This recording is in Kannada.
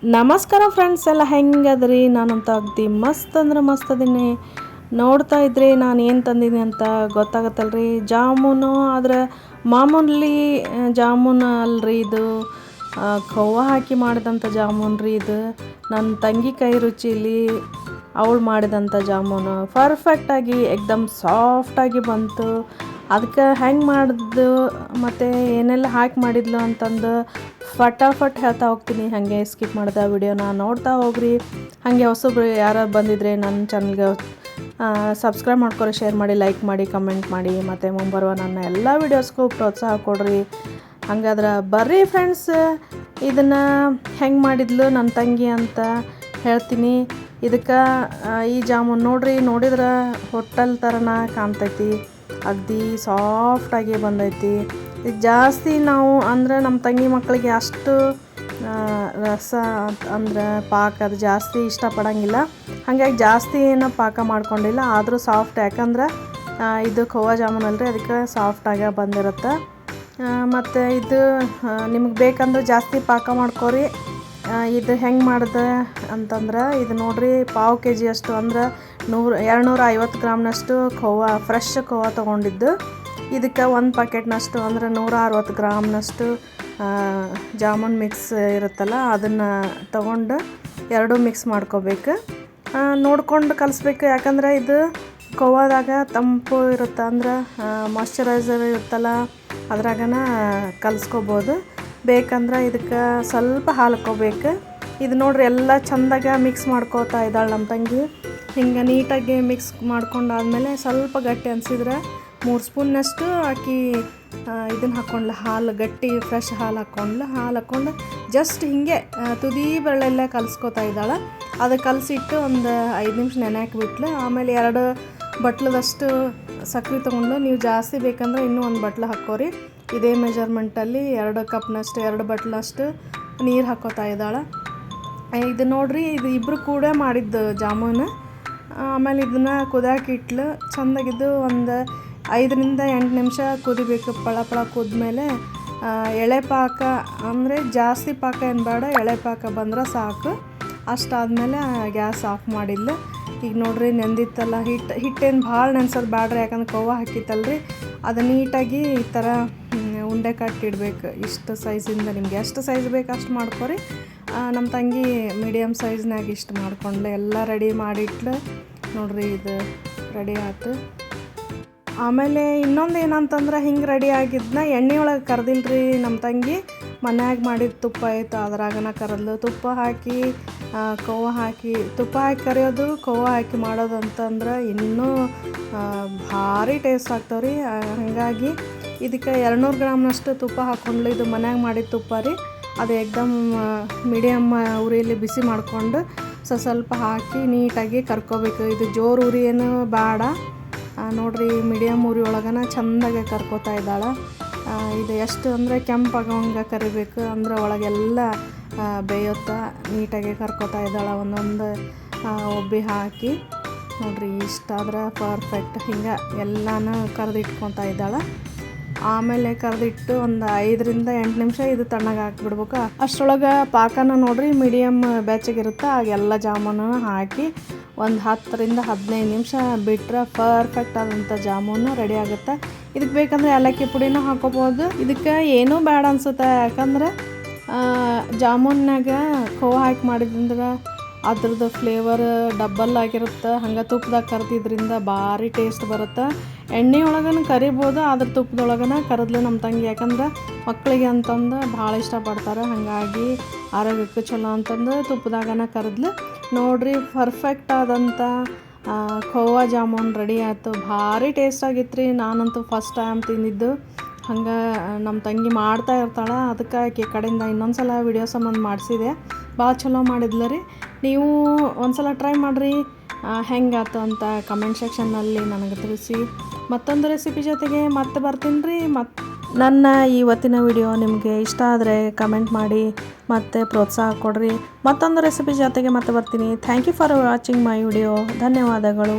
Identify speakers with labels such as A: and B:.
A: ನಮಸ್ಕಾರ ಫ್ರೆಂಡ್ಸ್, ಎಲ್ಲ ಹೆಂಗದ್ರಿ? ನಾನಂತ ಅಗ್ದಿ ಮಸ್ತ್ ಅಂದ್ರೆ ಮಸ್ತ್ ಅದೀನಿ. ನೋಡ್ತಾ ಇದ್ರಿ ನಾನು ಏನು ತಂದೀನಿ ಅಂತ ಗೊತ್ತಾಗತ್ತಲ್ರಿ. ಜಾಮೂನು ಆದರೆ ಮಾಮೂಲಿ ಜಾಮೂನು ಅಲ್ರಿ ಇದು, ಖೋವಾ ಹಾಕಿ ಮಾಡಿದಂಥ ಜಾಮೂನು ರೀ ಇದು. ನನ್ನ ತಂಗಿ ಕೈ ರುಚಿಲಿ ಅವಳು ಮಾಡಿದಂಥ ಜಾಮೂನು ಪರ್ಫೆಕ್ಟಾಗಿ ಎಕ್ದಮ್ ಸಾಫ್ಟಾಗಿ ಬಂತು. ಅದಕ್ಕೆ ಹೆಂಗೆ ಮಾಡಿದ್ದು ಮತ್ತು ಏನೆಲ್ಲ ಹಾಕಿ ಮಾಡಿದ್ಲು ಅಂತಂದು ಫಟಾಫಟ್ ಹೇಳ್ತಾ ಹೋಗ್ತೀನಿ. ಹಾಗೆ ಸ್ಕಿಪ್ ಮಾಡಿದ ವಿಡಿಯೋನ ನೋಡ್ತಾ ಹೋಗ್ರಿ. ಹಾಗೆ ಹೊಸಬ್ರು ಯಾರು ಬಂದಿದ್ರೆ ನನ್ನ ಚಾನಲ್ಗೆ ಸಬ್ಸ್ಕ್ರೈಬ್ ಮಾಡ್ಕೊರಿ, ಶೇರ್ ಮಾಡಿ, ಲೈಕ್ ಮಾಡಿ, ಕಮೆಂಟ್ ಮಾಡಿ, ಮತ್ತು ಮುಂಬರುವ ನನ್ನ ಎಲ್ಲ ವೀಡಿಯೋಸ್ಗೂ ಪ್ರೋತ್ಸಾಹ ಕೊಡ್ರಿ. ಹಂಗಾದ್ರೆ ಬರ್ರಿ ಫ್ರೆಂಡ್ಸ್, ಇದನ್ನು ಹೆಂಗೆ ಮಾಡಿದ್ಲು ನನ್ನ ತಂಗಿ ಅಂತ ಹೇಳ್ತೀನಿ. ಇದಕ್ಕೆ ಈ ಜಾಮೂನು ನೋಡ್ರಿ, ನೋಡಿದ್ರೆ ಹೋಟೆಲ್ ಥರನ ಕಾಣ್ತೈತಿ. ಅಗ್ದಿ ಸಾಫ್ಟಾಗಿ ಬಂದೈತಿ. ಇದು ಜಾಸ್ತಿ ನಾವು ಅಂದರೆ ನಮ್ಮ ತಂಗಿ ಮಕ್ಕಳಿಗೆ ಅಷ್ಟು ರಸ ಅಂದರೆ ಪಾಕ ಅದು ಜಾಸ್ತಿ ಇಷ್ಟಪಡೋಂಗಿಲ್ಲ. ಹಾಗಾಗಿ ಜಾಸ್ತಿ ಏನೋ ಪಾಕ ಮಾಡ್ಕೊಂಡಿಲ್ಲ, ಆದರೂ ಸಾಫ್ಟ್. ಯಾಕಂದ್ರೆ ಇದು ಖೋವಾ ಜಾಮೂನು ಅಲ್ರಿ, ಅದಕ್ಕೆ ಸಾಫ್ಟಾಗಿ ಬಂದಿರುತ್ತೆ. ಮತ್ತು ಇದು ನಿಮ್ಗೆ ಬೇಕಂದ್ರೆ ಜಾಸ್ತಿ ಪಾಕ ಮಾಡ್ಕೊರಿ. ಇದು ಹೆಂಗೆ ಮಾಡಿದೆ ಅಂತಂದ್ರೆ, ಇದು ನೋಡಿರಿ, ಪಾವು ಕೆ ಜಿಯಷ್ಟು ಅಂದ್ರೆ 250 ಗ್ರಾಮ್ನಷ್ಟು ಖೋವಾ, ಫ್ರೆಶ್ ಖೋವಾ ತೊಗೊಂಡಿದ್ದು. ಇದಕ್ಕೆ ಒಂದು ಪ್ಯಾಕೆಟ್ನಷ್ಟು ಅಂದರೆ 160 ಗ್ರಾಮ್ನಷ್ಟು ಜಾಮೂನ್ ಮಿಕ್ಸ್ ಇರುತ್ತಲ್ಲ, ಅದನ್ನು ತೊಗೊಂಡು ಎರಡೂ ಮಿಕ್ಸ್ ಮಾಡ್ಕೋಬೇಕು. ನೋಡ್ಕೊಂಡು ಕಲಿಸ್ಬೇಕು. ಯಾಕಂದರೆ ಇದು ಖೋವಾದಾಗ ತಂಪು ಇರುತ್ತೆ, ಅಂದ್ರೆ ಮಾಯ್ಶ್ಚರೈಸರ್ ಇರುತ್ತಲ್ಲ, ಅದ್ರಾಗನ ಕಲಿಸ್ಕೋಬೋದು. ಬೇಕಂದ್ರೆ ಇದಕ್ಕೆ ಸ್ವಲ್ಪ ಹಾಲು ಹಾಕ್ಕೋಬೇಕು. ಇದು ನೋಡ್ರಿ, ಎಲ್ಲ ಚೆಂದಾಗ ಮಿಕ್ಸ್ ಮಾಡ್ಕೋತಾ ಇದ್ದಾಳೆ ನಮ್ಮ ತಂಗಿ. ಹಿಂಗೆ ನೀಟಾಗಿ ಮಿಕ್ಸ್ ಮಾಡ್ಕೊಂಡಾದ್ಮೇಲೆ ಸ್ವಲ್ಪ ಗಟ್ಟಿ ಅನಿಸಿದ್ರೆ 3 ಸ್ಪೂನ್ನಷ್ಟು ಆಕಿ ಇದನ್ನು ಹಾಕ್ಕೊಂಡ್ಲು, ಹಾಲು ಗಟ್ಟಿ ಫ್ರೆಶ್ ಹಾಲು ಹಾಕ್ಕೊಂಡು ಜಸ್ಟ್ ಹೀಗೆ ತುದಿ ಬೆರಳೆಲ್ಲ ಕಲಿಸ್ಕೋತಾ ಇದ್ದಾಳೆ. ಅದು ಕಲಸಿಟ್ಟು ಒಂದು 5 ನಿಮಿಷ ನೆನೆಹಾಕಿಬಿಟ್ಲು. ಆಮೇಲೆ 2 ಬಟ್ಲದಷ್ಟು ಸಕ್ಕರೆ ತೊಗೊಂಡು, ನೀವು ಜಾಸ್ತಿ ಬೇಕಂದ್ರೆ ಇನ್ನೂ 1 ಬಟ್ಲು ಹಾಕ್ಕೋರಿ. ಇದೇ ಮೆಜರ್ಮೆಂಟಲ್ಲಿ 2 ಕಪ್ನಷ್ಟು 2 ಬಟ್ಲಷ್ಟು ನೀರು ಹಾಕ್ಕೋತಾ ಇದ್ದಾಳೆ. ಇದು ನೋಡ್ರಿ, ಇದು ಇಬ್ಬರು ಕೂಡ ಮಾಡಿದ್ದು ಜಾಮೂನು. ಆಮೇಲೆ ಇದನ್ನು ಕುದಿಯಾಕಿಟ್ಲು. ಚೆಂದಾಗಿದ್ದು ಒಂದು 5ರಿಂದ 8 ನಿಮಿಷ ಕುದಿಬೇಕು. ಪಳ ಕುದ್ಮೇಲೆ ಎಳೆ ಪಾಕ, ಅಂದರೆ ಜಾಸ್ತಿ ಪಾಕ ಏನು ಬೇಡ, ಎಳೆ ಪಾಕ ಬಂದ್ರೆ ಸಾಕು. ಅಷ್ಟಾದಮೇಲೆ ಗ್ಯಾಸ್ ಆಫ್ ಮಾಡಿದ್ಲು. ಈಗ ನೋಡ್ರಿ, ನೆಂದಿತ್ತಲ್ಲ ಹಿಟ್ಟೇನು ಭಾಳ ನೆನ್ಸೋದು ಬ್ಯಾಡ್ರಿ, ಯಾಕಂದ್ರೆ ಖೋವಾ ಹಾಕಿತ್ತಲ್ರಿ. ಅದು ನೀಟಾಗಿ ಈ ಥರ ಉಂಡೆ ಕಟ್ಟಿಡ್ಬೇಕು. ಇಷ್ಟು ಸೈಜಿಂದ ನಿಮ್ಗೆ ಎಷ್ಟು ಸೈಜ್ ಬೇಕು ಅಷ್ಟು ಮಾಡ್ಕೊರಿ. ನಮ್ಮ ತಂಗಿ ಮೀಡಿಯಮ್ ಸೈಜ್ನಾಗ ಇಷ್ಟು ಮಾಡ್ಕೊಂಡ್ಲೆ, ಎಲ್ಲ ರೆಡಿ ಮಾಡಿಟ್ಲು. ನೋಡ್ರಿ, ಇದು ರೆಡಿ ಆಯ್ತು. ಆಮೇಲೆ ಇನ್ನೊಂದು ಏನಂತಂದ್ರೆ, ಹಿಂಗೆ ರೆಡಿ ಆಗಿದ್ದನ್ನ ಎಣ್ಣೆ ಒಳಗೆ ಕರೆದಿಲ್ರಿ ನಮ್ಮ ತಂಗಿ. ಮನ್ಯಾಗ ಮಾಡಿದ ತುಪ್ಪ ಆಯಿತು, ಅದ್ರಾಗನ ಕರೆದ್ಲು. ತುಪ್ಪ ಹಾಕಿ ಖೋವಾ ಹಾಕಿ, ತುಪ್ಪ ಹಾಕಿ ಕರಿಯೋದು, ಖೋವಾ ಹಾಕಿ ಮಾಡೋದು ಅಂತಂದ್ರೆ ಇನ್ನೂ ಭಾರಿ ಟೇಸ್ಟ್ ಆಗ್ತಾವೆ ರೀ. ಹಾಗಾಗಿ ಇದಕ್ಕೆ 200 ಗ್ರಾಮ್ನಷ್ಟು ತುಪ್ಪ ಹಾಕ್ಕೊಂಡ್ಲು. ಇದು ಮನ್ಯಾಗ ಮಾಡಿದ ತುಪ್ಪ ರೀ. ಅದು ಎಕ್ದಮ್ ಮೀಡಿಯಮ್ ಉರಿಯಲ್ಲಿ ಬಿಸಿ ಮಾಡಿಕೊಂಡು ಸ್ವಲ್ಪ ಹಾಕಿ ನೀಟಾಗಿ ಕರ್ಕೋಬೇಕು. ಇದು ಜೋರು ಉರಿ ಏನು ಬೇಡ, ನೋಡ್ರಿ, ಮೀಡಿಯಮ್ ಉರಿ ಒಳಗನ ಚೆಂದಾಗೆ ಕರ್ಕೋತಾ ಇದ್ದಾಳೆ. ಇದು ಎಷ್ಟು ಅಂದರೆ ಕೆಂಪಾಗೋಂಗೆ ಕರಿಬೇಕು, ಅಂದ್ರೆ ಒಳಗೆಲ್ಲ ಬೇಯುತ್ತಾ ನೀಟಾಗಿ ಕರ್ಕೋತಾ ಇದ್ದಾಳೆ. ಒಂದೊಂದು ಒಬ್ಬಿ ಹಾಕಿ ನೋಡ್ರಿ, ಇಷ್ಟಾದ್ರೆ ಪರ್ಫೆಕ್ಟ್. ಹಿಂಗೆ ಎಲ್ಲನೂ ಕರೆದಿಟ್ಕೊತಾ ಇದ್ದಾಳೆ. ಆಮೇಲೆ ಕರೆದಿಟ್ಟು ಒಂದು 5ರಿಂದ 8 ನಿಮಿಷ ಇದು ತಣ್ಣಗೆ ಹಾಕಿಬಿಡ್ಬೇಕು. ಅಷ್ಟರೊಳಗೆ ಪಾಕನ ನೋಡ್ರಿ ಮೀಡಿಯಮ್ ಬೆಚ್ಚಗಿರುತ್ತೆ. ಆಗೆಲ್ಲ ಜಾಮೂನು ಹಾಕಿ ಒಂದು 10ರಿಂದ 15 ನಿಮಿಷ ಬಿಟ್ಟರೆ ಪರ್ಫೆಕ್ಟ್ ಆದಂಥ ಜಾಮೂನು ರೆಡಿ ಆಗುತ್ತೆ. ಇದಕ್ಕೆ ಬೇಕಂದರೆ ಏಲಕ್ಕಿ ಪುಡಿನೂ ಹಾಕೋಬೋದು. ಇದಕ್ಕೆ ಏನೂ ಬೇಡ ಅನಿಸುತ್ತೆ, ಯಾಕಂದ್ರೆ ಜಾಮೂನ್ನಾಗ ಖೋವಾ ಹಾಕಿ ಮಾಡಿದ್ರಿಂದ ಅದ್ರದ್ದು ಫ್ಲೇವರ್ ಡಬ್ಬಲ್ ಆಗಿರುತ್ತೆ. ಹಂಗೆ ತುಪ್ಪದಾಗ ಕರೆದಿದ್ರಿಂದ ಭಾರಿ ಟೇಸ್ಟ್ ಬರುತ್ತೆ. ಎಣ್ಣೆ ಒಳಗನ ಕರಿಬೋದು, ಅದ್ರ ತುಪ್ಪದೊಳಗನ ಕರೆದ್ಲು ನಮ್ಮ ತಂಗಿ. ಯಾಕಂದ್ರೆ ಮಕ್ಕಳಿಗೆ ಅಂತಂದು ಭಾಳ ಇಷ್ಟಪಡ್ತಾರೆ, ಹಾಗಾಗಿ ಆರೋಗ್ಯಕ್ಕೆ ಚಲೋ ಅಂತಂದು ತುಪ್ಪದಾಗನ ಕರೆದ್ಲು. ನೋಡ್ರಿ, ಪರ್ಫೆಕ್ಟ್ ಆದಂಥ ಖೋವಾ ಜಾಮೂನು ರೆಡಿ ಆಯಿತು. ಭಾರಿ ಟೇಸ್ಟ್ ಆಗಿತ್ತು ರೀ. ನಾನಂತೂ ಫಸ್ಟ್ ಟೈಮ್ ತಿಂದಿದ್ದು. ಹಂಗೆ ನಮ್ಮ ತಂಗಿ ಮಾಡ್ತಾ ಇರ್ತಾಳೆ, ಅದಕ್ಕೆ ಆಕೆ ಕಡೆಯಿಂದ ಇನ್ನೊಂದು ಸಲ ವಿಡಿಯೋ ಸಂಬಂಧ ಮಾಡಿಸಿದೆ. ಭಾಳ ಚಲೋ ಮಾಡಿದ್ಲು ರೀ. ನೀವು ಒಂದು ಸಲ ಟ್ರೈ ಮಾಡಿರಿ, ಹೆಂಗಾಯ್ತು ಅಂತ ಕಮೆಂಟ್ ಸೆಕ್ಷನ್ನಲ್ಲಿ ನನಗೆ ತಿಳಿಸಿ. ಮತ್ತೊಂದು ರೆಸಿಪಿ ಜೊತೆಗೆ ಮತ್ತೆ ಬರ್ತೀನಿ ರೀ. ನನ್ನ ಇವತ್ತಿನ ವಿಡಿಯೋ ನಿಮಗೆ ಇಷ್ಟ ಆದರೆ ಕಮೆಂಟ್ ಮಾಡಿ ಮತ್ತು ಪ್ರೋತ್ಸಾಹ ಕೊಡಿರಿ. ಮತ್ತೊಂದು ರೆಸಿಪಿ ಜೊತೆಗೆ ಮತ್ತೆ ಬರ್ತೀನಿ. Thank you for watching my video. ಧನ್ಯವಾದಗಳು.